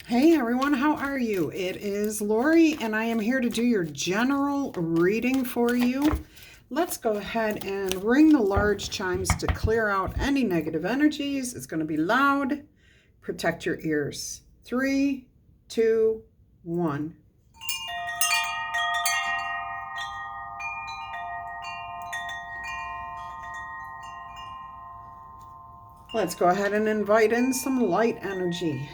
Hey everyone, how are you? It is Laurie and I am here to do your general reading for you. Let's go ahead and ring the large chimes to clear out any negative energies. It's going to be loud. Protect your ears. 3, 2, 1. Let's go ahead and invite in some light energy.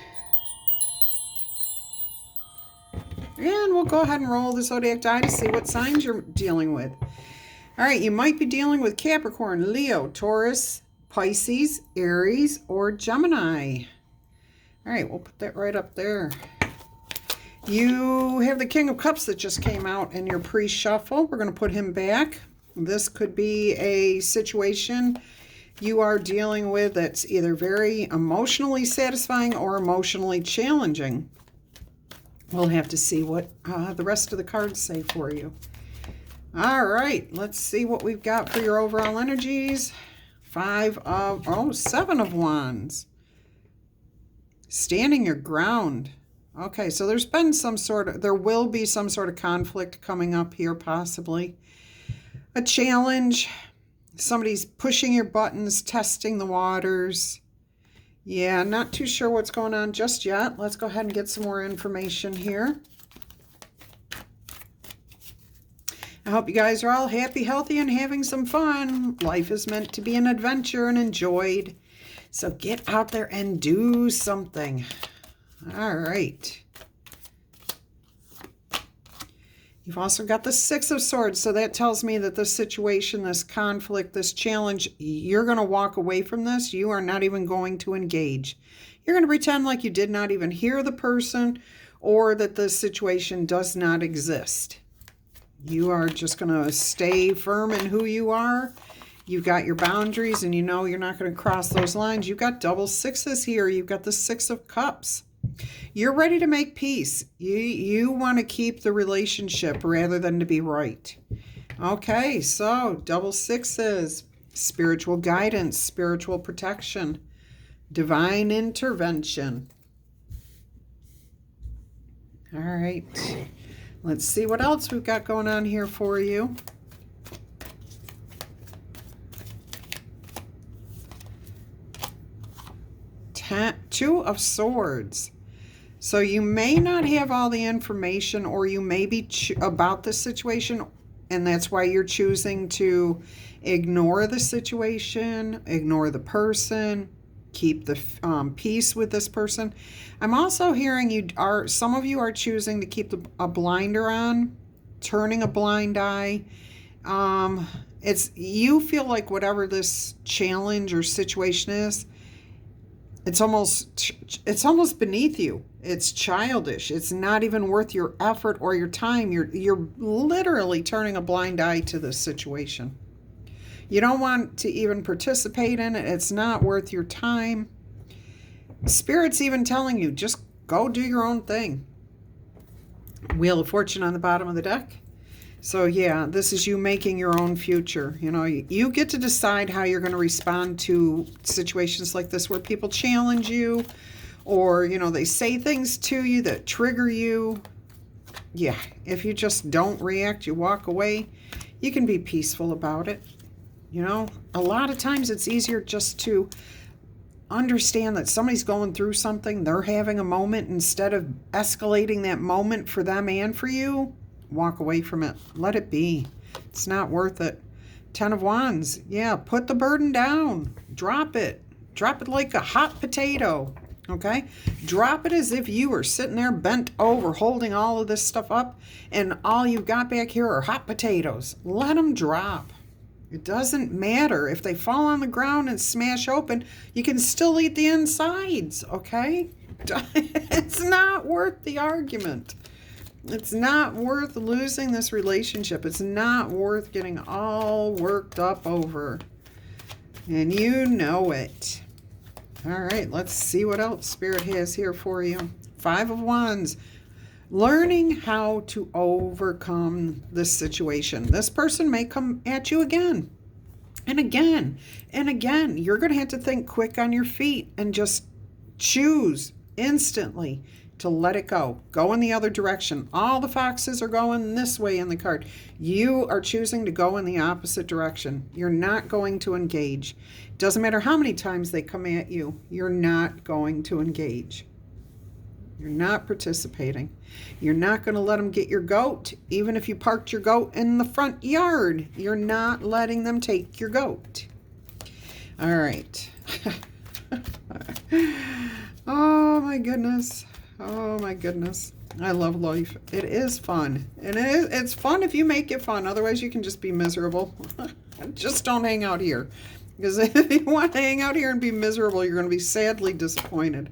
And we'll go ahead and roll the zodiac die to see what signs you're dealing with. All right, you might be dealing with Capricorn, Leo, Taurus, Pisces, Aries, or Gemini. All right, we'll put that right up there. You have the King of Cups that just came out in your pre-shuffle. We're going to put him back. This could be a situation you are dealing with that's either very emotionally satisfying or emotionally challenging. We'll have to see what the rest of the cards say for you. All right, let's see what we've got for your overall energies. 7 of Wands. Standing your ground. Okay, so there will be some sort of conflict coming up here, possibly. A challenge. Somebody's pushing your buttons, testing the waters. Yeah, not too sure what's going on just yet. Let's go ahead and get some more information here. I hope you guys are all happy, healthy, and having some fun. Life is meant to be an adventure and enjoyed. So get out there and do something. All right. You've also got the 6 of Swords, so that tells me that this situation, this conflict, this challenge, you're going to walk away from this. You are not even going to engage. You're going to pretend like you did not even hear the person or that the situation does not exist. You are just going to stay firm in who you are. You've got your boundaries, and you know you're not going to cross those lines. You've got double sixes here. You've got the 6 of Cups. You're ready to make peace. You want to keep the relationship rather than to be right. Okay, so double sixes, spiritual guidance, spiritual protection, divine intervention. All right, let's see what else we've got going on here for you. Two of Swords. So you may not have all the information, or you may be about the situation, and that's why you're choosing to ignore the situation, ignore the person, keep the peace with this person. I'm also hearing some of you are choosing to keep a blinder on, turning a blind eye. You feel like whatever this challenge or situation is, it's almost beneath you. It's childish. It's not even worth your effort or your time. You're literally turning a blind eye to this situation. You don't want to even participate in it. It's not worth your time. Spirit's even telling you, just go do your own thing. Wheel of Fortune on the bottom of the deck. So yeah, this is you making your own future. You know, you get to decide how you're going to respond to situations like this where people challenge you, or, you know, they say things to you that trigger you. Yeah, if you just don't react, you walk away, you can be peaceful about it. You know, a lot of times it's easier just to understand that somebody's going through something, they're having a moment, instead of escalating that moment for them and for you. Walk away from it. Let it be. It's not worth it. 10 of Wands. Yeah, put the burden down. Drop it. Drop it like a hot potato. Okay? Drop it as if you were sitting there bent over holding all of this stuff up, and all you've got back here are hot potatoes. Let them drop. It doesn't matter. If they fall on the ground and smash open, you can still eat the insides. Okay? It's not worth the argument. It's not worth losing this relationship. It's not worth getting all worked up over. And you know it. All right, let's see what else Spirit has here for you. 5 of Wands. Learning how to overcome this situation. This person may come at you again and again and again. You're going to have to think quick on your feet and just choose instantly. to let it go. Go in the other direction. All the foxes are going this way in the card. You are choosing to go in the opposite direction. You're not going to engage. Doesn't matter how many times they come at you. You're not going to engage. You're not participating. You're not going to let them get your goat. Even if you parked your goat in the front yard, you're not letting them take your goat. All right. Oh my goodness. Oh my goodness. I love life. It is fun. And it's fun if you make it fun. Otherwise you can just be miserable. Just don't hang out here. Because if you want to hang out here and be miserable, you're going to be sadly disappointed.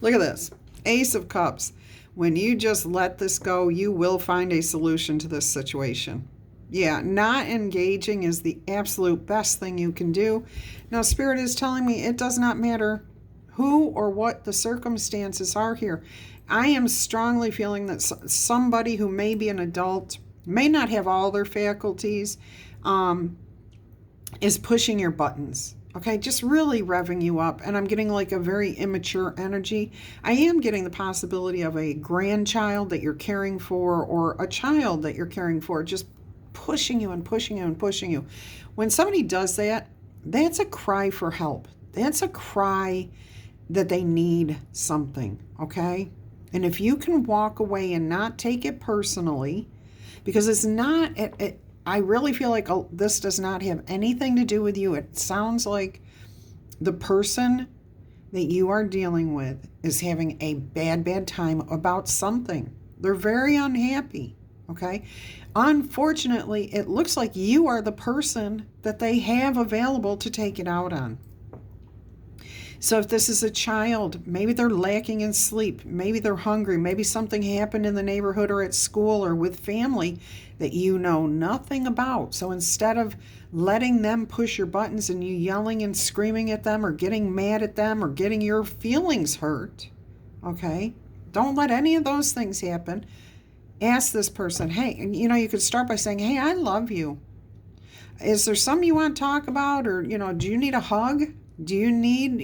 Look at this. Ace of Cups. When you just let this go, you will find a solution to this situation. Yeah, not engaging is the absolute best thing you can do. Now, Spirit is telling me it does not matter who or what the circumstances are here. I am strongly feeling that somebody who may be an adult, may not have all their faculties, is pushing your buttons. Okay, just really revving you up. And I'm getting like a very immature energy. I am getting the possibility of a grandchild that you're caring for, or a child that you're caring for, just pushing you and pushing you and pushing you. When somebody does that, that's a cry for help. That's a cry that they need something, okay? And if you can walk away and not take it personally, because it's not, I really feel like this does not have anything to do with you. It sounds like the person that you are dealing with is having a bad time about something. They're very unhappy, okay? Unfortunately, it looks like you are the person that they have available to take it out on. So if this is a child, maybe they're lacking in sleep, maybe they're hungry, maybe something happened in the neighborhood or at school or with family that you know nothing about. So instead of letting them push your buttons and you yelling and screaming at them or getting mad at them or getting your feelings hurt, okay, don't let any of those things happen. Ask this person, hey, and you could start by saying, hey, I love you. Is there something you want to talk about? Or, do you need a hug? Do you need,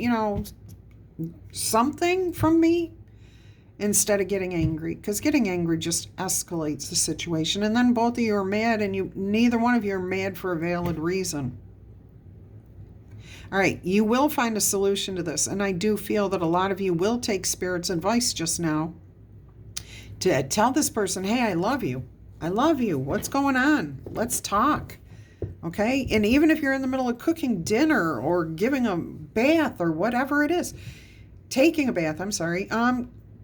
something from me? Instead of getting angry, because getting angry just escalates the situation. And then both of you are mad, and neither one of you are mad for a valid reason. All right, you will find a solution to this. And I do feel that a lot of you will take Spirit's advice just now to tell this person, hey, I love you. I love you. What's going on? Let's talk. Okay? And even if you're in the middle of cooking dinner or giving a bath or whatever it is, taking a bath,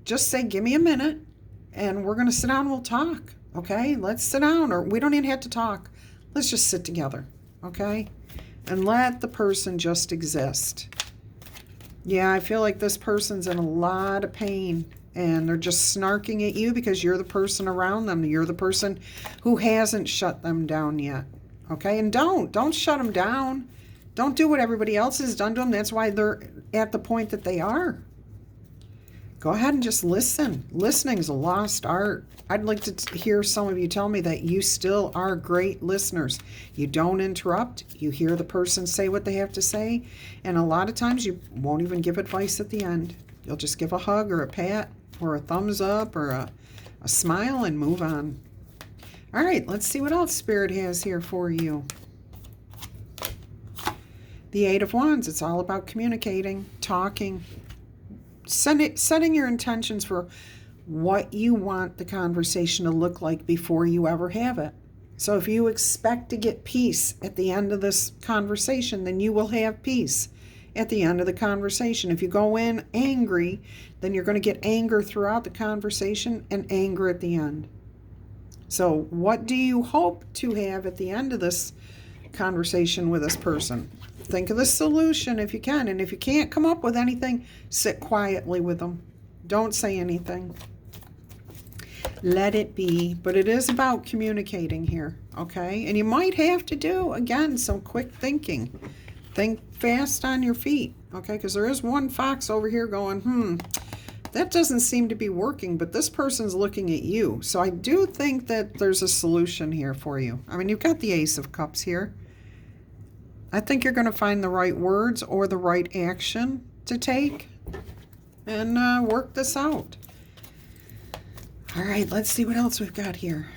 just say, give me a minute and we're going to sit down and we'll talk. Okay? Let's sit down, or we don't even have to talk. Let's just sit together. Okay? And let the person just exist. Yeah, I feel like this person's in a lot of pain. And they're just snarking at you because you're the person around them. You're the person who hasn't shut them down yet. Okay? And don't shut them down. Don't do what everybody else has done to them. That's why they're at the point that they are. Go ahead and just listen. Listening is a lost art. I'd like to hear some of you tell me that you still are great listeners. You don't interrupt. You hear the person say what they have to say. And a lot of times you won't even give advice at the end. You'll just give a hug or a pat or a thumbs up or a smile and move on. All right, let's see what else Spirit has here for you. The Eight of Wands, it's all about communicating, talking, setting your intentions for what you want the conversation to look like before you ever have it. So if you expect to get peace at the end of this conversation, then you will have peace at the end of the conversation. If you go in angry, then you're going to get anger throughout the conversation and anger at the end. So what do you hope to have at the end of this conversation with this person? Think of the solution if you can. And if you can't come up with anything, sit quietly with them. Don't say anything. Let it be. But it is about communicating here, okay? And you might have to do, again, some quick thinking. Think fast on your feet, okay? Because there is one fox over here going, that doesn't seem to be working, but this person's looking at you. So I do think that there's a solution here for you. I mean, you've got the Ace of Cups here. I think you're going to find the right words or the right action to take and work this out. All right, let's see what else we've got here.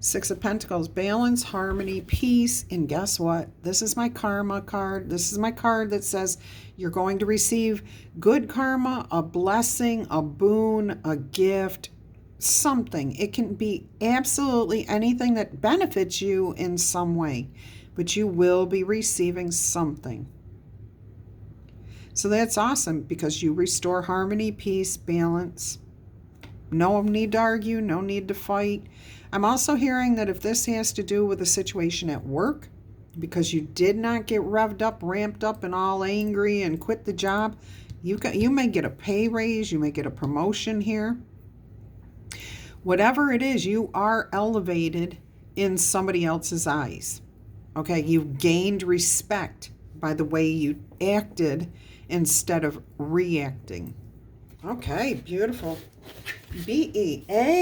Six of Pentacles, balance, harmony, peace, and guess what? This is my karma card. This is my card that says you're going to receive good karma, a blessing, a boon, a gift, something. It can be absolutely anything that benefits you in some way, but you will be receiving something. So that's awesome because you restore harmony, peace, balance. No need to argue, no need to fight. I'm also hearing that if this has to do with a situation at work, because you did not get revved up, ramped up, and all angry and quit the job, you may get a pay raise, you may get a promotion here. Whatever it is, you are elevated in somebody else's eyes. Okay, you've gained respect by the way you acted instead of reacting. Okay, beautiful. Beautiful.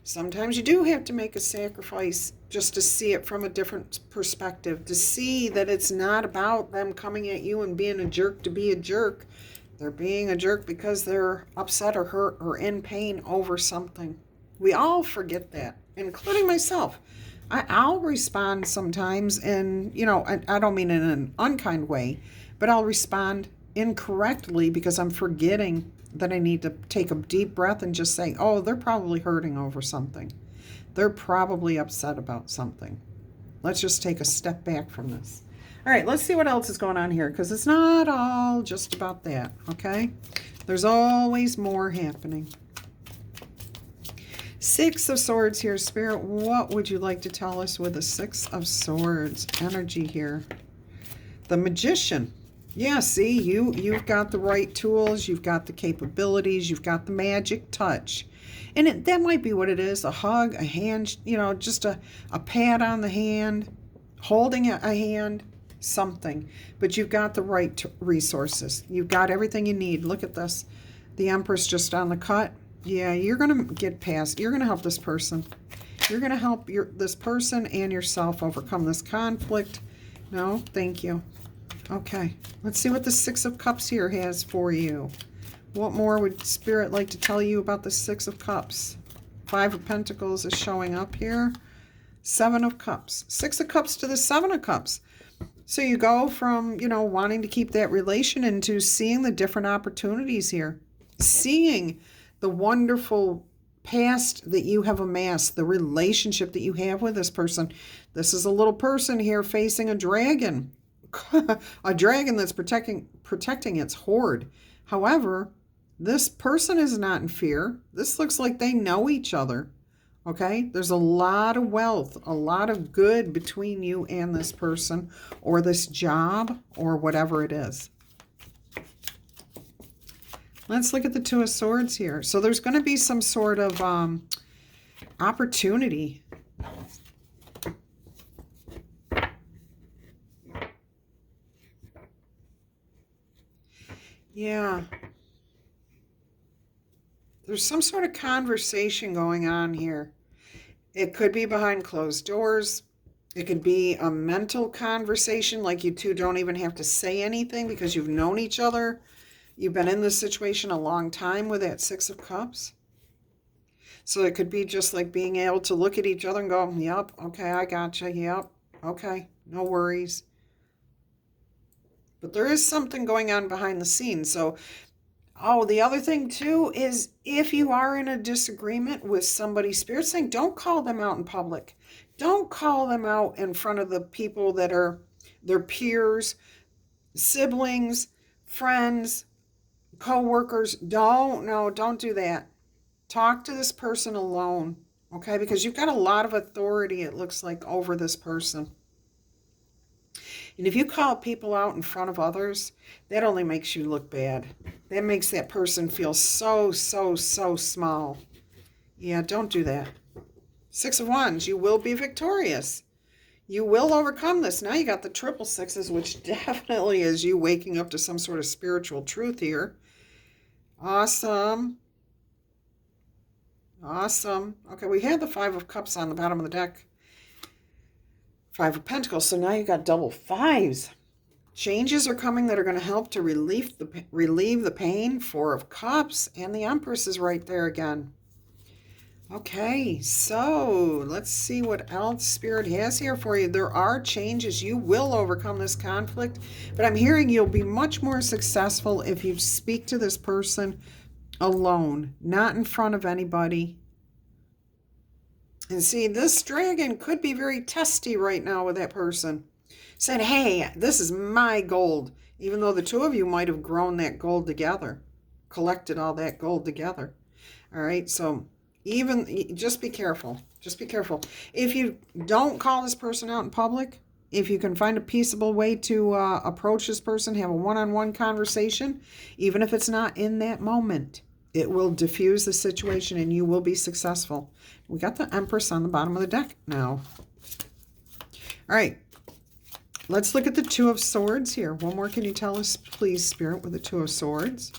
Sometimes you do have to make a sacrifice just to see it from a different perspective, to see that it's not about them coming at you and being a jerk to be a jerk. They're being a jerk because they're upset or hurt or in pain over something. We all forget that, including myself. I'll respond sometimes, and I don't mean in an unkind way, but I'll respond incorrectly because I'm forgetting that I need to take a deep breath and just say, oh, they're probably hurting over something. They're probably upset about something. Let's just take a step back from this. All right, let's see what else is going on here, because it's not all just about that, okay? There's always more happening. Six of Swords here, Spirit. What would you like to tell us with the Six of Swords energy here? The Magician. Yeah, see, you've got the right tools, you've got the capabilities, you've got the magic touch. And that might be what it is, a hug, a hand, just a pat on the hand, holding a hand, something. But you've got the right resources. You've got everything you need. Look at this. The Empress just on the cut. Yeah, you're going to get past. You're going to help this person. You're going to help this person and yourself overcome this conflict. No, thank you. Okay, let's see what the Six of Cups here has for you. What more would Spirit like to tell you about the Six of Cups? Five of Pentacles is showing up here. Seven of Cups. Six of Cups to the Seven of Cups. So you go from, wanting to keep that relation into seeing the different opportunities here. Seeing the wonderful past that you have amassed, the relationship that you have with this person. This is a little person here facing a dragon. A dragon that's protecting its hoard. However, this person is not in fear. This looks like they know each other. Okay? There's a lot of wealth, a lot of good between you and this person, or this job, or whatever it is. Let's look at the Two of Swords here. So there's going to be some sort of opportunity. Yeah. There's some sort of conversation going on here. It could be behind closed doors. It could be a mental conversation, like you two don't even have to say anything because you've known each other. You've been in this situation a long time with that Six of Cups. So it could be just like being able to look at each other and go, yep, okay, I gotcha, yep, okay, no worries. But there is something going on behind the scenes. So, the other thing too is if you are in a disagreement with somebody, Spirit's saying don't call them out in public. Don't call them out in front of the people that are their peers, siblings, friends, co-workers. Don't do that. Talk to this person alone, okay? Because you've got a lot of authority, it looks like, over this person. And if you call people out in front of others, that only makes you look bad. That makes that person feel so small. Yeah, don't do that. Six of Wands, you will be victorious. You will overcome this. Now you got the triple sixes, which definitely is you waking up to some sort of spiritual truth here. Awesome. Awesome. Okay, we had the Five of Cups on the bottom of the deck. Five of Pentacles, so now you got double fives. Changes are coming that are going to help to relieve the pain. Four of Cups, and the Empress is right there again. Okay, so let's see what else Spirit has here for you. There are changes. You will overcome this conflict, but I'm hearing you'll be much more successful if you speak to this person alone, not in front of anybody. And see, this dragon could be very testy right now with that person. Saying, hey, this is my gold. Even though the two of you might have grown that gold together. Collected all that gold together. All right, so just be careful. Just be careful. If you don't call this person out in public, if you can find a peaceable way to approach this person, have a one-on-one conversation, even if it's not in that moment, it will diffuse the situation and you will be successful. We got the Empress on the bottom of the deck now. All right. Let's look at the Two of Swords here. One more, can you tell us, please, Spirit, with the Two of Swords?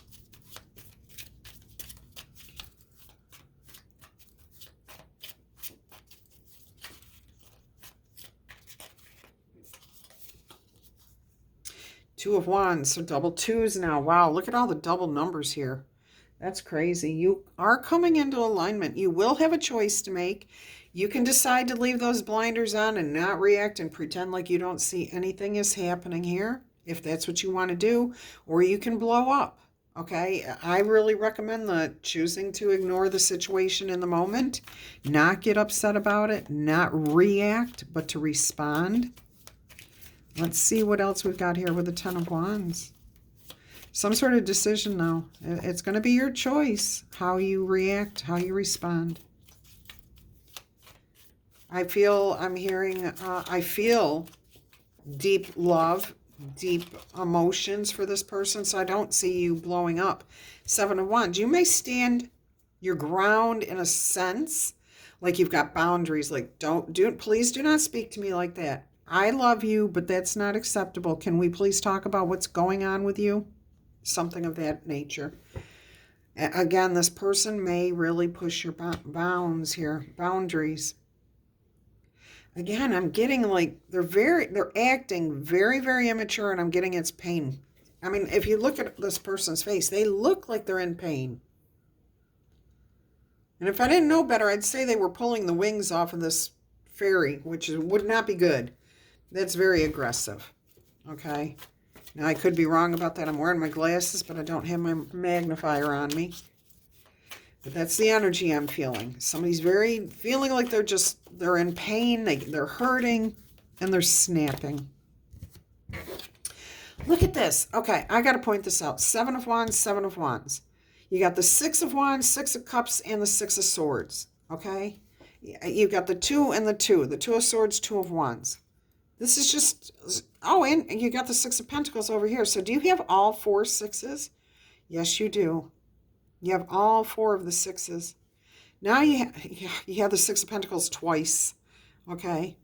Two of Wands, so double twos now. Wow, look at all the double numbers here. That's crazy. You are coming into alignment. You will have a choice to make. You can decide to leave those blinders on and not react and pretend like you don't see anything is happening here, if that's what you want to do, or you can blow up, okay? I really recommend choosing to ignore the situation in the moment, not get upset about it, not react, but to respond. Let's see what else we've got here with the Ten of Wands. Some sort of decision now. It's going to be your choice how you react, how you respond. I feel deep love, deep emotions for this person, so I don't see you blowing up. Seven of Wands. You may stand your ground in a sense, like you've got boundaries, like please do not speak to me like that. I love you, but that's not acceptable. Can we please talk about what's going on with you? Something of that nature. Again, this person may really push your boundaries. Again, I'm getting like they're acting very, very immature, and I'm getting it's pain. I mean, if you look at this person's face, they look like they're in pain. And if I didn't know better, I'd say they were pulling the wings off of this fairy, which would not be good. That's very aggressive. Okay. Now, I could be wrong about that. I'm wearing my glasses, but I don't have my magnifier on me. But that's the energy I'm feeling. Somebody's feeling like they're in pain, they're hurting, and they're snapping. Look at this. Okay, I got to point this out. Seven of Wands, Seven of Wands. You got the Six of Wands, Six of Cups, and the Six of Swords. Okay? You've got the two and the two. The Two of Swords, Two of Wands. This is just... Oh, and you got the Six of Pentacles over here. So do you have all four sixes? Yes, you do. You have all four of the sixes. Now you have the Six of Pentacles twice. Okay?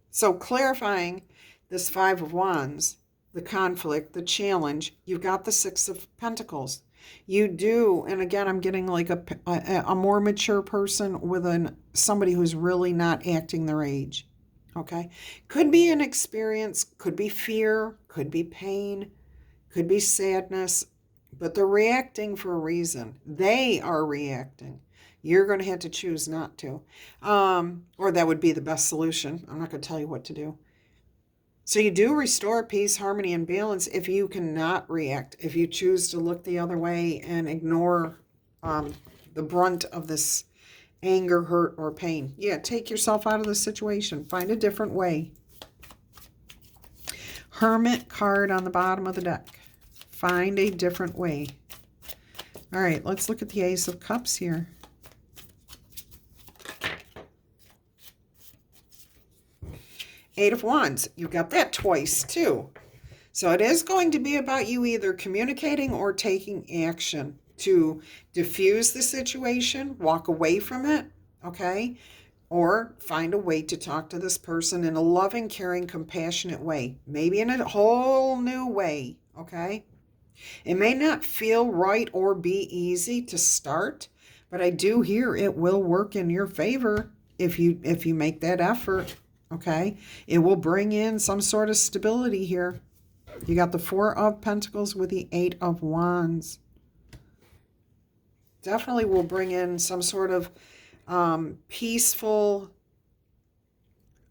So clarifying this Five of Wands, the conflict, the challenge, you've got the Six of Pentacles. You do, and again, I'm getting like a more mature person with somebody who's really not acting their age. Okay? Could be an experience, could be fear, could be pain, could be sadness, but they're reacting for a reason. They are reacting. You're going to have to choose not to. Or that would be the best solution. I'm not going to tell you what to do. So you do restore peace, harmony, and balance if you cannot react, if you choose to look the other way and ignore the brunt of this anger, hurt, or pain. Yeah, take yourself out of the situation. Find a different way. Hermit card on the bottom of the deck. Find a different way. All right, let's look at the Ace of Cups here. Eight of Wands. You got that twice, too. So it is going to be about you either communicating or taking action to diffuse the situation, walk away from it, okay? Or find a way to talk to this person in a loving, caring, compassionate way. Maybe in a whole new way, okay? It may not feel right or be easy to start, but I do hear it will work in your favor if you make that effort, okay? It will bring in some sort of stability here. You got the Four of Pentacles with the Eight of Wands. Definitely will bring in some sort of peaceful,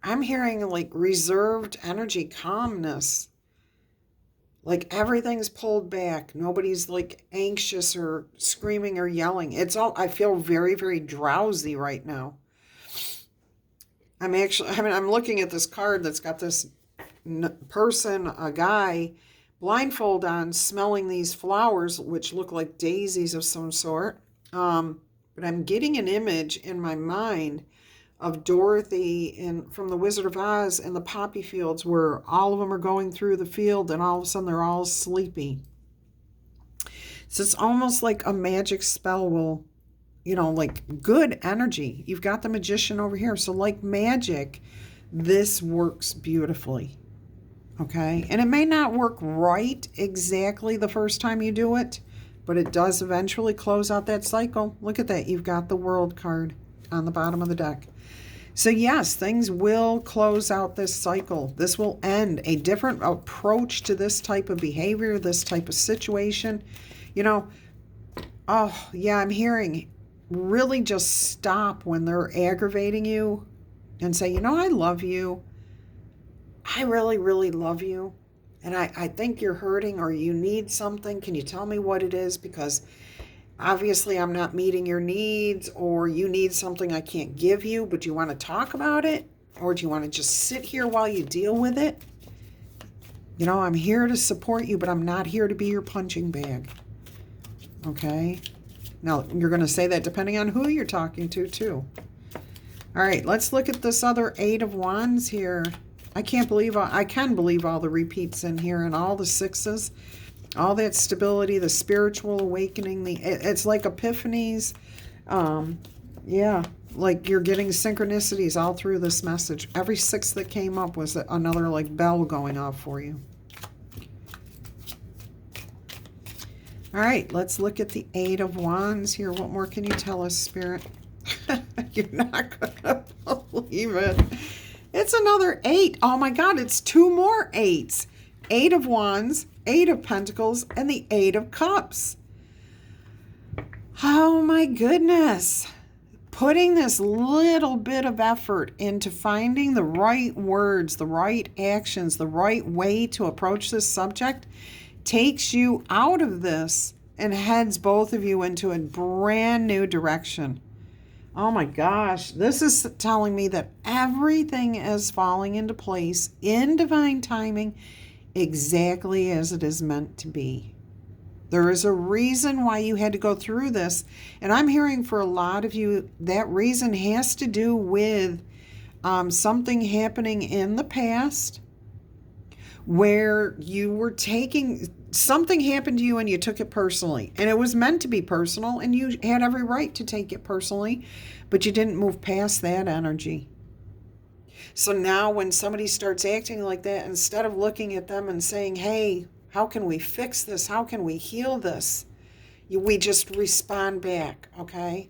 I'm hearing like reserved energy, calmness. Like everything's pulled back. Nobody's like anxious or screaming or yelling. It's all, I feel very, very drowsy right now. I'm looking at this card that's got this person, a guy, blindfold on, smelling these flowers, which look like daisies of some sort. But I'm getting an image in my mind of Dorothy from The Wizard of Oz and the poppy fields, where all of them are going through the field and all of a sudden they're all sleepy. So it's almost like a magic spell will, like good energy. You've got the magician over here. So like magic, this works beautifully. Okay. And it may not work right exactly the first time you do it, but it does eventually close out that cycle. Look at that. You've got the World card on the bottom of the deck. So yes, things will close out this cycle. This will end a different approach to this type of behavior, this type of situation. Oh yeah, I'm hearing really just stop when they're aggravating you and say, I love you. I really, really love you. And I think you're hurting or you need something. Can you tell me what it is? Because obviously I'm not meeting your needs, or you need something I can't give you, but you want to talk about it? Or do you want to just sit here while you deal with it? I'm here to support you, but I'm not here to be your punching bag. Okay? Now, you're going to say that depending on who you're talking to, too. All right, let's look at this other Eight of Wands here. I can believe all the repeats in here and all the sixes. All that stability, the spiritual awakening, it's like epiphanies. Yeah, like you're getting synchronicities all through this message. Every six that came up was another like bell going off for you. All right, let's look at the Eight of Wands here. What more can you tell us, Spirit? You're not going to believe it. It's another eight. Oh my God, it's two more eights. Eight of Wands, Eight of Pentacles, and the Eight of Cups. Oh my goodness. Putting this little bit of effort into finding the right words, the right actions, the right way to approach this subject takes you out of this and heads both of you into a brand new direction. Oh my gosh, this is telling me that everything is falling into place in divine timing, exactly as it is meant to be. There is a reason why you had to go through this. And I'm hearing for a lot of you, that reason has to do with something happening in the past where you were something happened to you and you took it personally. And it was meant to be personal and you had every right to take it personally, but you didn't move past that energy. So now when somebody starts acting like that, instead of looking at them and saying, hey, how can we fix this? How can we heal this? We just respond back, okay?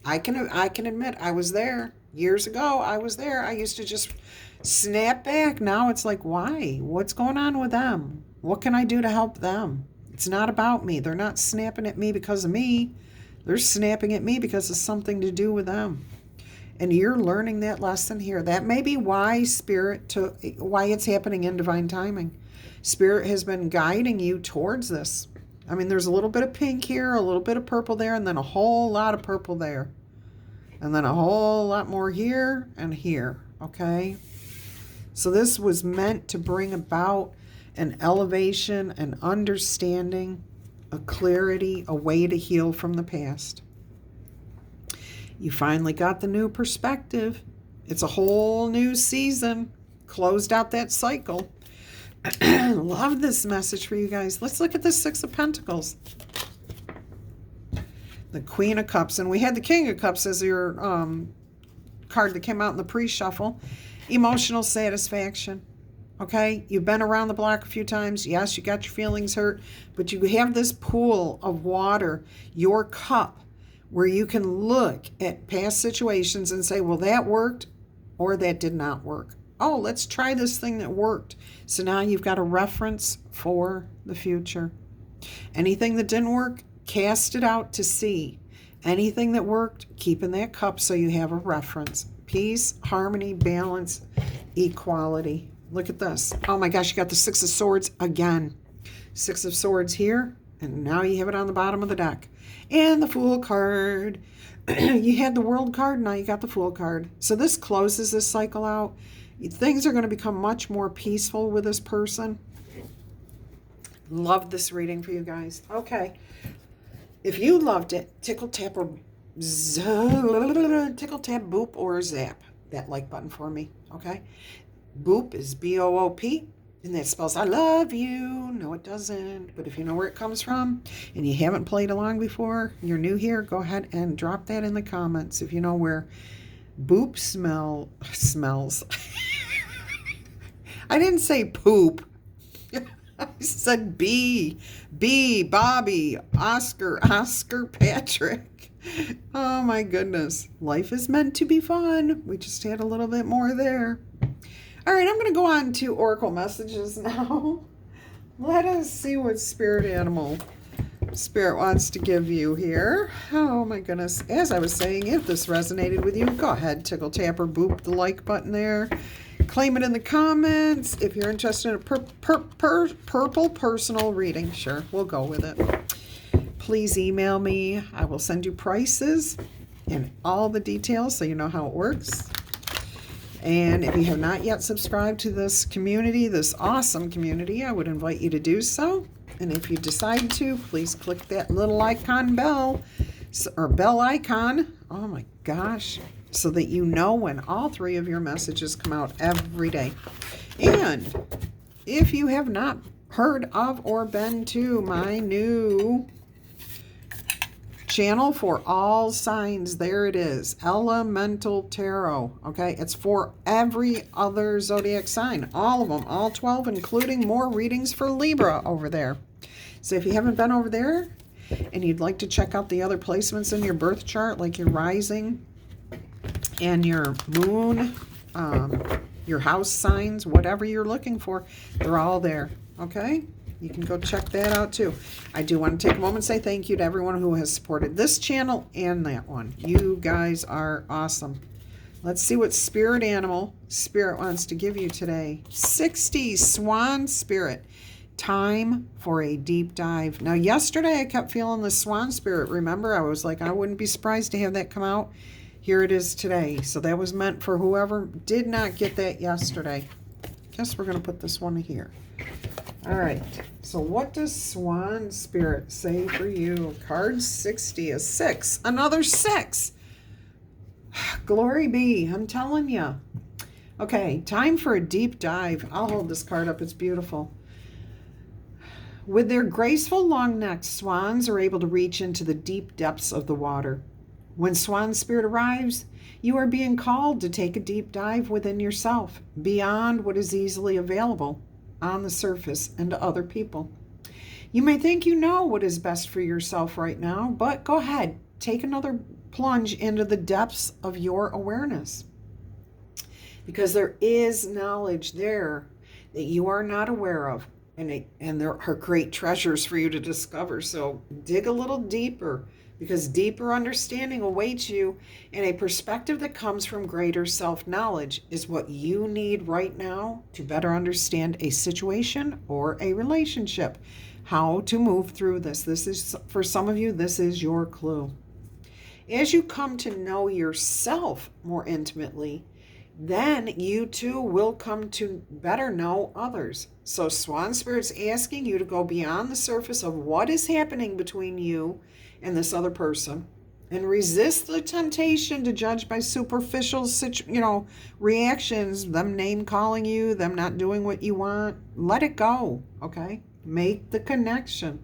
I can admit I was there. Years ago, I was there. I used to just snap back. Now it's like, why? What's going on with them? What can I do to help them? It's not about me. They're not snapping at me because of me. They're snapping at me because of something to do with them. And you're learning that lesson here. That may be why why it's happening in divine timing. Spirit has been guiding you towards this. I mean, there's a little bit of pink here, a little bit of purple there, and then a whole lot of purple there. And then a whole lot more here and here, okay? So this was meant to bring about an elevation, an understanding, a clarity, a way to heal from the past. You finally got the new perspective. It's a whole new season. Closed out that cycle. Love this message for you guys. Let's look at the Six of Pentacles. The Queen of Cups. And we had the King of Cups as your card that came out in the pre-shuffle. Emotional satisfaction. Okay? You've been around the block a few times. Yes, you got your feelings hurt. But you have this pool of water, your cup, where you can look at past situations and say, well, that worked or that did not work. oh, let's try this thing that worked. So now you've got a reference for the future. Anything that didn't work, cast it out to sea. Anything that worked, keep in that cup so you have a reference. Peace, harmony, balance, equality. Look at this. Oh my gosh, you got the Six of Swords again. Six of Swords here, and now you have it on the bottom of the deck. And the Fool card. You had the World card, now you got the Fool card. So this closes this cycle out. Things are going to become much more peaceful with this person. Love this reading for you guys. Okay. If you loved it, tickle, tap, or tickle, tap, boop, or zap that like button for me, okay? Boop is B-O-O-P, and that spells I love you. No, it doesn't. But if you know where it comes from and you haven't played along before, you're new here, go ahead and drop that in the comments. If you know where boop smells. I didn't say poop. I said B, Bobby, Oscar, Patrick. Oh my goodness. Life is meant to be fun. We just had a little bit more there. All right, I'm going to go on to Oracle messages now. Let us see what Spirit wants to give you here. Oh my goodness. As I was saying, if this resonated with you, go ahead, tickle, tap, or boop the like button there. Claim it in the comments. If you're interested in a purple personal reading, sure, we'll go with it. Please email me. I will send you prices and all the details so you know how it works. And if you have not yet subscribed to this community, this awesome community, I would invite you to do so. And if you decide to, please click that little icon bell icon. Oh my gosh. So that you know when all 3 of your messages come out every day. And if you have not heard of or been to my new channel for all signs, there it is, Elemental Tarot. Okay, it's for every other zodiac sign, all of them, all 12, including more readings for Libra over there. So if you haven't been over there and you'd like to check out the other placements in your birth chart, like your rising and your moon, your house signs, whatever you're looking for, they're all there. Okay, you can go check that out too. I do want to take a moment and say thank you to everyone who has supported this channel and that one. You guys are awesome. Let's see what Spirit wants to give you today. 60 Swan Spirit. Time for a deep dive. Now, yesterday I kept feeling the Swan Spirit. Remember, I was like, I wouldn't be surprised to have that come out. Here it is today. So that was meant for whoever did not get that yesterday. Guess we're going to put this one here. All right. So what does Swan Spirit say for you? Card 60, a 6. Another 6. Glory be. I'm telling you. Okay. Time for a deep dive. I'll hold this card up. It's beautiful. With their graceful long necks, swans are able to reach into the deep depths of the water. When Swan Spirit arrives, you are being called to take a deep dive within yourself, beyond what is easily available on the surface and to other people. You may think you know what is best for yourself right now, but go ahead, take another plunge into the depths of your awareness. Because there is knowledge there that you are not aware of, and there are great treasures for you to discover. So dig a little deeper, because deeper understanding awaits you, and a perspective that comes from greater self-knowledge is what you need right now to better understand a situation or a relationship, how to move through this. This is, for some of you, this is your clue. As you come to know yourself more intimately, then you too will come to better know others. So Swan Spirit's asking you to go beyond the surface of what is happening between you and this other person, and resist the temptation to judge by superficial, reactions, them name calling you, them not doing what you want. Let it go, okay? Make the connection.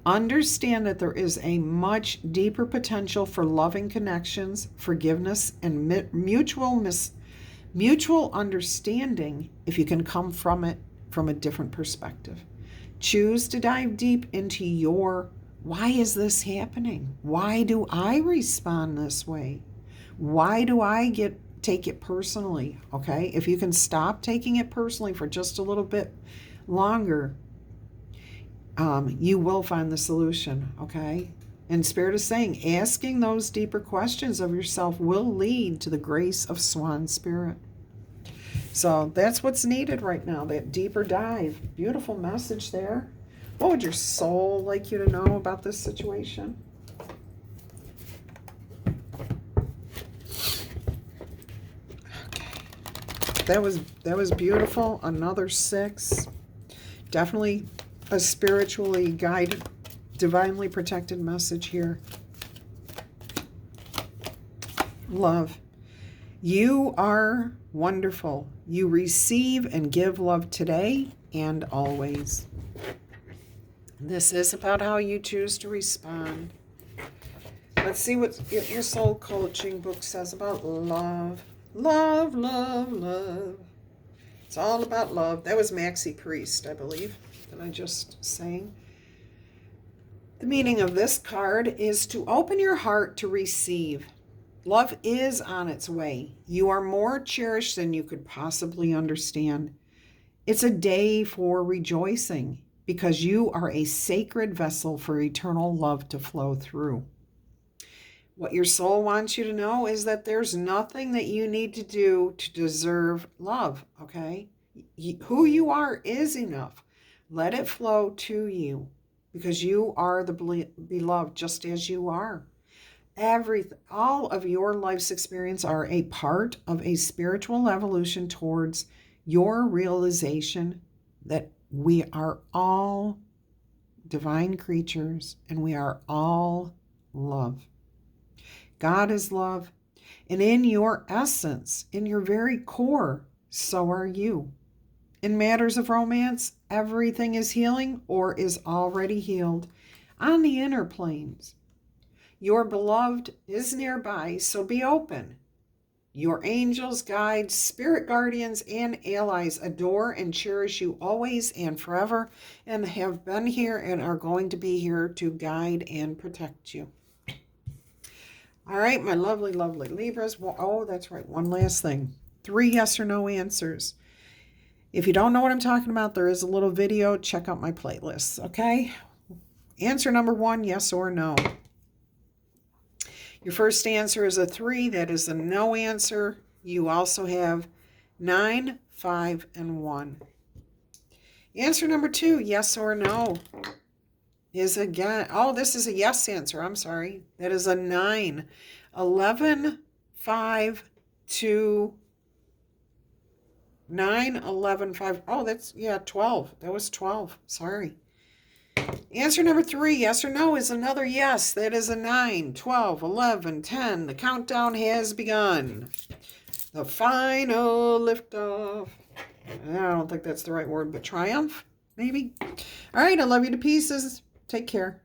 Understand that there is a much deeper potential for loving connections, forgiveness, and mutual understanding if you can come from it from a different perspective. Choose to dive deep into why is this happening? Why do I respond this way? Why do I get take it personally, okay? If you can stop taking it personally for just a little bit longer, you will find the solution, okay? And Spirit is saying, asking those deeper questions of yourself will lead to the grace of Swan Spirit. So that's what's needed right now, that deeper dive. Beautiful message there. What would your soul like you to know about this situation? Okay. That was beautiful. Another 6. Definitely a spiritually guided, divinely protected message here. Love. You are wonderful. You receive and give love today and always. This is about how you choose to respond. Let's see what your soul coaching book says about love. Love, love, love. It's all about love. That was Maxie Priest, I believe, that I just sang. The meaning of this card is to open your heart to receive. Love is on its way. You are more cherished than you could possibly understand. It's a day for rejoicing because you are a sacred vessel for eternal love to flow through. What your soul wants you to know is that there's nothing that you need to do to deserve love, okay? Who you are is enough. Let it flow to you because you are the beloved just as you are. All of your life's experience are a part of a spiritual evolution towards your realization that we are all divine creatures and we are all love. God is love, and in your essence, in your very core, so are you. In matters of romance, everything is healing or is already healed on the inner planes. Your beloved is nearby, so be open. Your angels, guides, spirit guardians, and allies adore and cherish you always and forever, and have been here and are going to be here to guide and protect you. All right, my lovely, lovely Libras. Oh, that's right. One last thing. 3 yes or no answers. If you don't know what I'm talking about, there is a little video. Check out my playlists, okay? Answer number 1, yes or no. Your first answer is a 3. That is a no answer. You also have 9, 5, and 1. Answer number 2, yes or no, is again, oh, this is a yes answer. I'm sorry. That is a 9. 11, 5, 2, 9, 11, 5. Oh, that's, yeah, 12. That was 12. Sorry. Answer number 3, yes or no, is another yes. That is a 9, 12, 11, 10. The countdown has begun. The final liftoff. I don't think that's the right word, but triumph, maybe. All right, I love you to pieces. Take care.